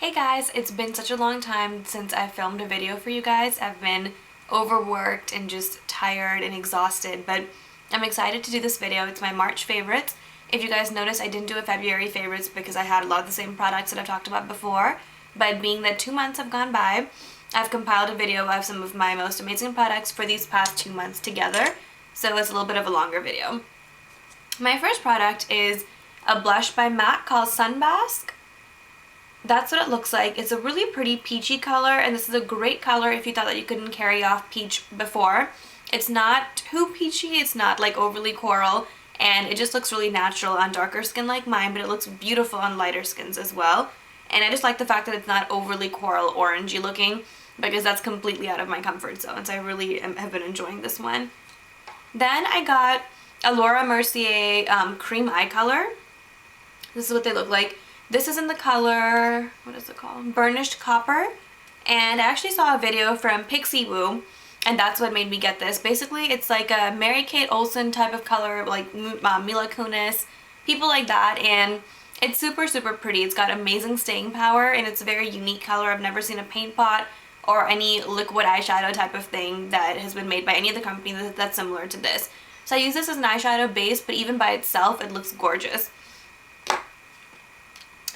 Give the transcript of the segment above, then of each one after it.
Hey guys, it's been such a long time since I filmed a video for you guys. I've been overworked and just tired and exhausted, but I'm excited to do this video. It's my March favorites. If you guys notice, I didn't do a February favorites because I had a lot of the same products that I've talked about before, but being that 2 months have gone by, I've compiled a video of some of my most amazing products for these past 2 months together, so it's a little bit of a longer video. My first product is a blush by MAC called Sunbask. That's what it looks like. It's a really pretty peachy color, and this is a great color if you thought that you couldn't carry off peach before. It's not too peachy, it's not like overly coral, and it just looks really natural on darker skin like mine, but it looks beautiful on lighter skins as well. And I just like the fact that it's not overly coral orangey looking, because that's completely out of my comfort zone, so I really have been enjoying this one. Then I got a Laura Mercier cream eye color. This is what they look like. This is in the color, what is it called? Burnished Copper. And I actually saw a video from Pixie Woo, and that's what made me get this. Basically, it's like a Mary-Kate Olsen type of color, like Mila Kunis, people like that, and it's super, super pretty. It's got amazing staying power, and it's a very unique color. I've never seen a paint pot or any liquid eyeshadow type of thing that has been made by any of the companies that's similar to this. So I use this as an eyeshadow base, but even by itself, it looks gorgeous.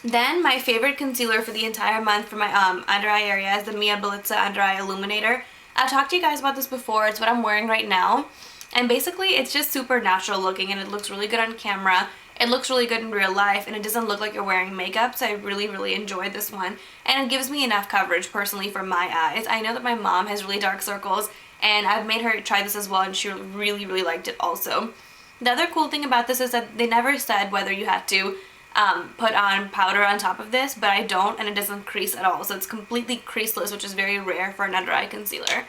Then my favorite concealer for the entire month for my under eye area is the Mia Belitza Under Eye Illuminator. I've talked to you guys about this before. It's what I'm wearing right now. And basically it's just super natural looking, and it looks really good on camera. It looks really good in real life, and it doesn't look like you're wearing makeup, so I really, really enjoyed this one. And it gives me enough coverage personally for my eyes. I know that my mom has really dark circles, and I've made her try this as well, and she really, really liked it also. The other cool thing about this is that they never said whether you have to put on powder on top of this, but I don't, and it doesn't crease at all, so it's completely creaseless, which is very rare for an under eye concealer.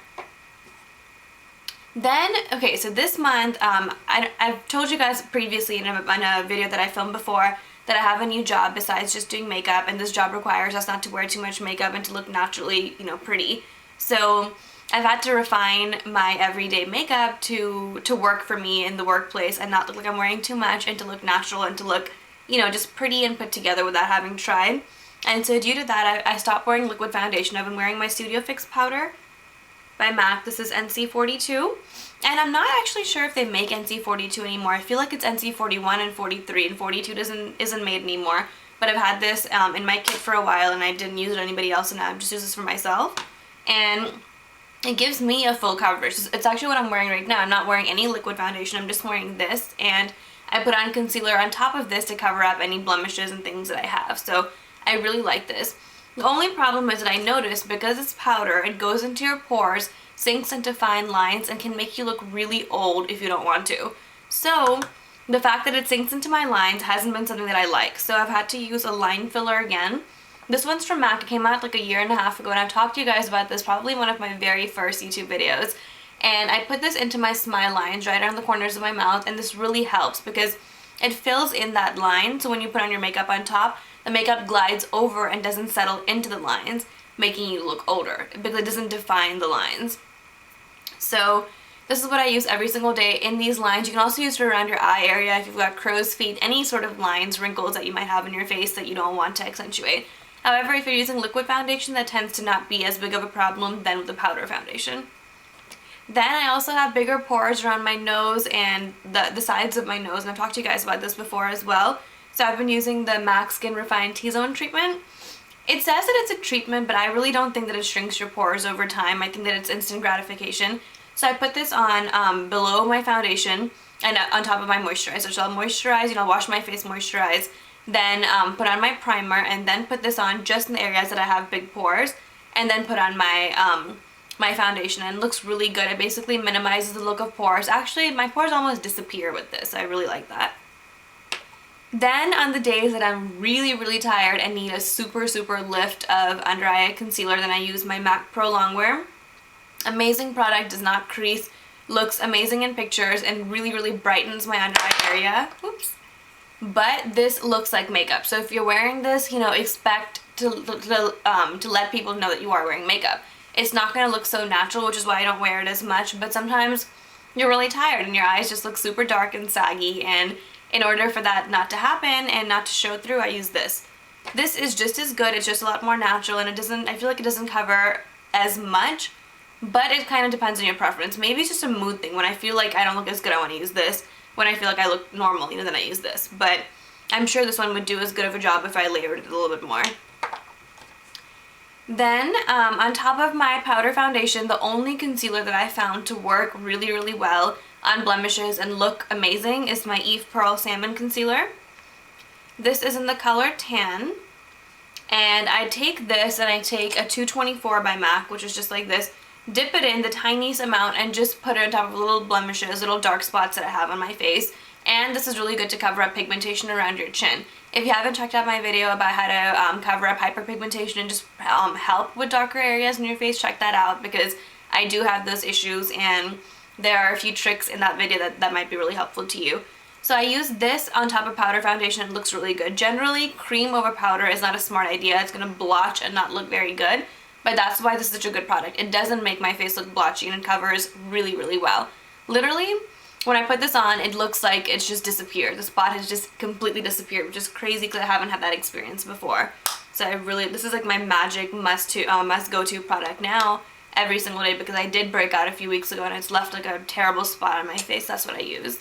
Then, okay, so this month, I've told you guys previously in a video that I filmed before that I have a new job besides just doing makeup, and this job requires us not to wear too much makeup and to look naturally, pretty. So I've had to refine my everyday makeup to work for me in the workplace and not look like I'm wearing too much, and to look natural and to look just pretty and put together without having tried. And so due to that, I stopped wearing liquid foundation. I've been wearing my Studio Fix powder by MAC. This is NC42. And I'm not actually sure if they make NC42 anymore. I feel like it's NC41 and 43, and 42 isn't made anymore. But I've had this in my kit for a while, and I didn't use it on anybody else, and I just use this for myself. And it gives me a full coverage. It's actually what I'm wearing right now. I'm not wearing any liquid foundation. I'm just wearing this, and I put on concealer on top of this to cover up any blemishes and things that I have. So I really like this. The only problem is that I noticed because it's powder, it goes into your pores, sinks into fine lines, and can make you look really old if you don't want to. So the fact that it sinks into my lines hasn't been something that I like. So I've had to use a line filler again. This one's from MAC. It came out like a year and a half ago, and I've talked to you guys about this probably in one of my very first YouTube videos. And I put this into my smile lines right around the corners of my mouth, and this really helps because it fills in that line, so when you put on your makeup on top, the makeup glides over and doesn't settle into the lines, making you look older because it doesn't define the lines. So this is what I use every single day in these lines. You can also use it around your eye area if you've got crow's feet, any sort of lines, wrinkles that you might have in your face that you don't want to accentuate. However, if you're using liquid foundation, that tends to not be as big of a problem than with the powder foundation. Then I also have bigger pores around my nose and the sides of my nose, and I've talked to you guys about this before as well. So I've been using the MAC Skin Refined T-Zone treatment. It says that it's a treatment, but I really don't think that it shrinks your pores over time. I think that it's instant gratification. So I put this on below my foundation and on top of my moisturizer. So I'll moisturize, wash my face, moisturize, then put on my primer, and then put this on just in the areas that I have big pores, and then put on my foundation, and it looks really good. It basically minimizes the look of pores. Actually, my pores almost disappear with this. I really like that. Then on the days that I'm really, really tired and need a super, super lift of under eye concealer, then I use my MAC Pro Longwear. Amazing product, does not crease, looks amazing in pictures, and really, really brightens my under eye area. Oops. But this looks like makeup. So if you're wearing this, expect to let people know that you are wearing makeup. It's not going to look so natural, which is why I don't wear it as much, but sometimes you're really tired and your eyes just look super dark and saggy, and in order for that not to happen and not to show through, I use this. This is just as good, it's just a lot more natural, and I feel like it doesn't cover as much, but it kind of depends on your preference. Maybe it's just a mood thing. When I feel like I don't look as good, I want to use this. When I feel like I look normal, then I use this. But I'm sure this one would do as good of a job if I layered it a little bit more. Then, on top of my powder foundation, the only concealer that I found to work really, really well on blemishes and look amazing is my Eve Pearl Salmon Concealer. This is in the color Tan, and I take this and I take a 224 by MAC, which is just like this, dip it in the tiniest amount and just put it on top of little blemishes, little dark spots that I have on my face. And this is really good to cover up pigmentation around your chin. If you haven't checked out my video about how to cover up hyperpigmentation and just help with darker areas in your face, check that out, because I do have those issues and there are a few tricks in that video that might be really helpful to you. So I use this on top of powder foundation. It looks really good. Generally, cream over powder is not a smart idea. It's going to blotch and not look very good, but that's why this is such a good product. It doesn't make my face look blotchy and it covers really, really well. Literally, when I put this on, it looks like it's just disappeared. The spot has just completely disappeared, which is crazy because I haven't had that experience before. So this is like my magic must go to product now every single day, because I did break out a few weeks ago and it's left like a terrible spot on my face. That's what I use.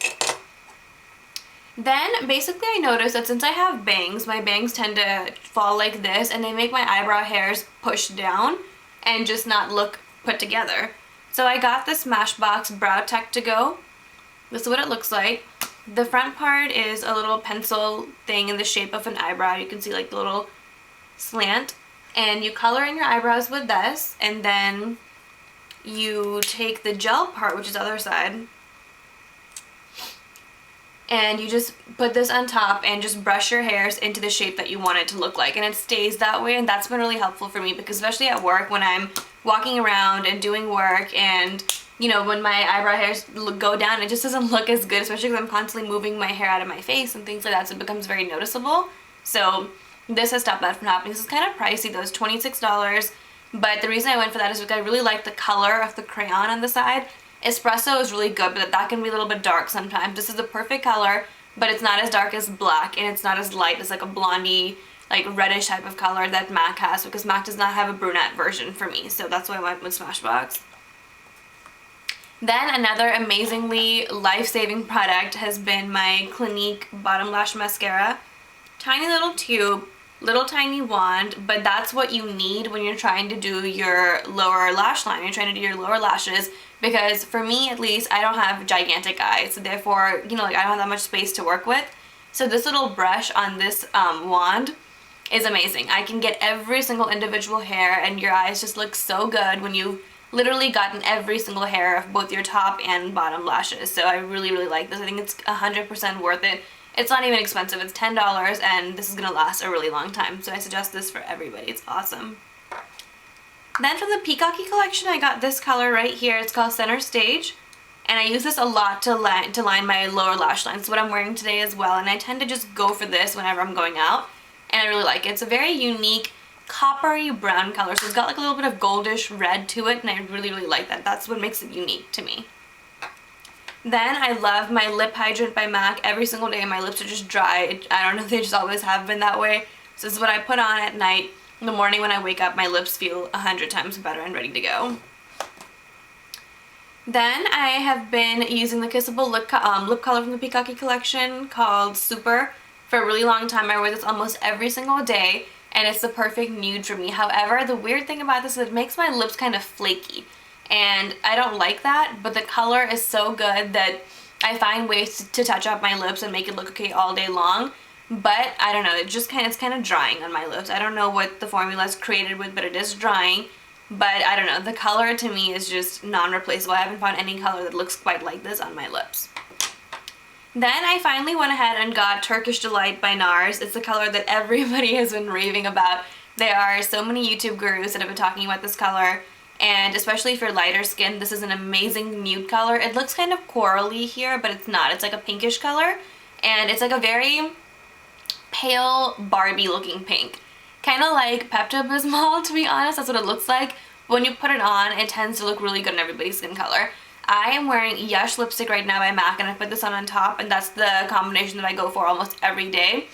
Then basically I noticed that since I have bangs, my bangs tend to fall like this and they make my eyebrow hairs push down and just not look put together. So I got the Smashbox Brow Tech to Go. This is what it looks like. The front part is a little pencil thing in the shape of an eyebrow. You can see like the little slant. And you color in your eyebrows with this, and then you take the gel part, which is the other side, and you just put this on top and just brush your hairs into the shape that you want it to look like, and it stays that way. And that's been really helpful for me, because especially at work when I'm walking around and doing work, and when my eyebrow hairs go down, it just doesn't look as good, especially because I'm constantly moving my hair out of my face and things like that, so it becomes very noticeable. So this has stopped that from happening. This is kind of pricey though, it's $26, but the reason I went for that is because I really like the color of the crayon on the side. Espresso is really good, but that can be a little bit dark sometimes. This is the perfect color, but it's not as dark as black, and it's not as light as like a blondie, like reddish type of color that MAC has, because MAC does not have a brunette version for me, so that's why I went with Smashbox. Then another amazingly life-saving product has been my Clinique Bottom Lash Mascara. Tiny little tube, little tiny wand, but that's what you need when you're trying to do your lower lash line, you're trying to do your lower lashes, because for me at least, I don't have gigantic eyes, so therefore, I don't have that much space to work with. So this little brush on this wand is amazing. I can get every single individual hair, and your eyes just look so good when you've literally gotten every single hair of both your top and bottom lashes. So I really, really like this. I think it's 100% worth it. It's not even expensive. It's $10, and this is going to last a really long time. So I suggest this for everybody. It's awesome. Then from the Peacocky collection, I got this color right here. It's called Center Stage, and I use this a lot to line my lower lash line. It's what I'm wearing today as well, and I tend to just go for this whenever I'm going out, and I really like it. It's a very unique coppery brown color, so it's got like a little bit of goldish red to it, and I really, really like that. That's what makes it unique to me. Then I love my Lip Hydrant by MAC. Every single day my lips are just dry. I don't know if they just always have been that way. So this is what I put on at night. In the morning when I wake up, my lips feel 100 times better and ready to go. Then I have been using the Kissable lip color from the Peacocky collection called Super for a really long time. I wear this almost every single day, and it's the perfect nude for me. However, the weird thing about this is it makes my lips kind of flaky, and I don't like that, but the color is so good that I find ways to touch up my lips and make it look okay all day long. But I don't know, it's kind of drying on my lips. I don't know what the formula is created with, but it is drying. But I don't know, the color to me is just non-replaceable. I haven't found any color that looks quite like this on my lips. Then I finally went ahead and got Turkish Delight by NARS. It's the color that everybody has been raving about. There are so many YouTube gurus that have been talking about this color, and especially for lighter skin, this is an amazing nude color. It looks kind of corally here, but it's not. It's like a pinkish color, and it's like a very pale Barbie looking pink. Kind of like Pepto-Bismol, to be honest. That's what it looks like. When you put it on, it tends to look really good on everybody's skin color. I am wearing Yush lipstick right now by MAC, and I put this on top, and that's the combination that I go for almost every day.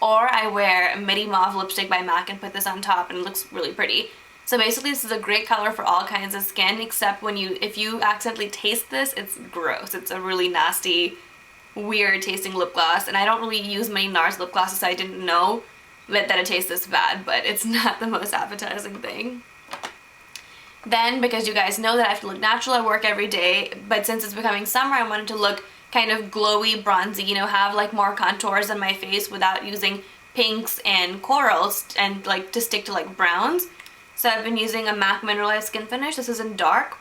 or I wear Midi Mauve lipstick by MAC and put this on top, and it looks really pretty. So basically this is a great color for all kinds of skin, except if you accidentally taste this, it's gross. It's a really nasty, weird tasting lip gloss, and I don't really use many NARS lip glosses, so I didn't know that it tastes this bad, but it's not the most appetizing thing. Then, because you guys know that I have to look natural at work every day, but since it's becoming summer, I wanted to look kind of glowy, bronzy, you know, have like more contours on my face without using pinks and corals and like to stick to like browns. So I've been using a MAC Mineralized Skin Finish. This is in dark.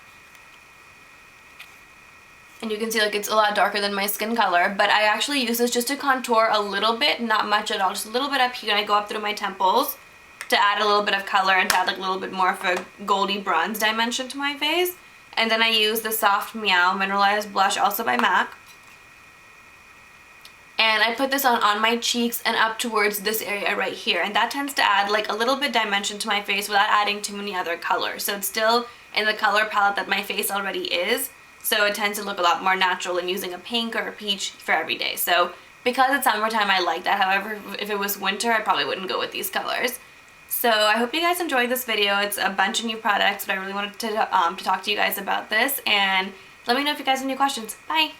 And you can see like it's a lot darker than my skin color, but I actually use this just to contour a little bit, not much at all, just a little bit up here, and I go up through my temples to add a little bit of color and to add like a little bit more of a goldy bronze dimension to my face. And then I use the Soft Meow Mineralized Blush, also by MAC. And I put this on my cheeks and up towards this area right here. And that tends to add like a little bit dimension to my face without adding too many other colors. So it's still in the color palette that my face already is. So it tends to look a lot more natural than using a pink or a peach for every day. So because it's summertime, I like that. However, if it was winter, I probably wouldn't go with these colors. So I hope you guys enjoyed this video. It's a bunch of new products, but I really wanted to talk to you guys about this. And let me know if you guys have any questions. Bye!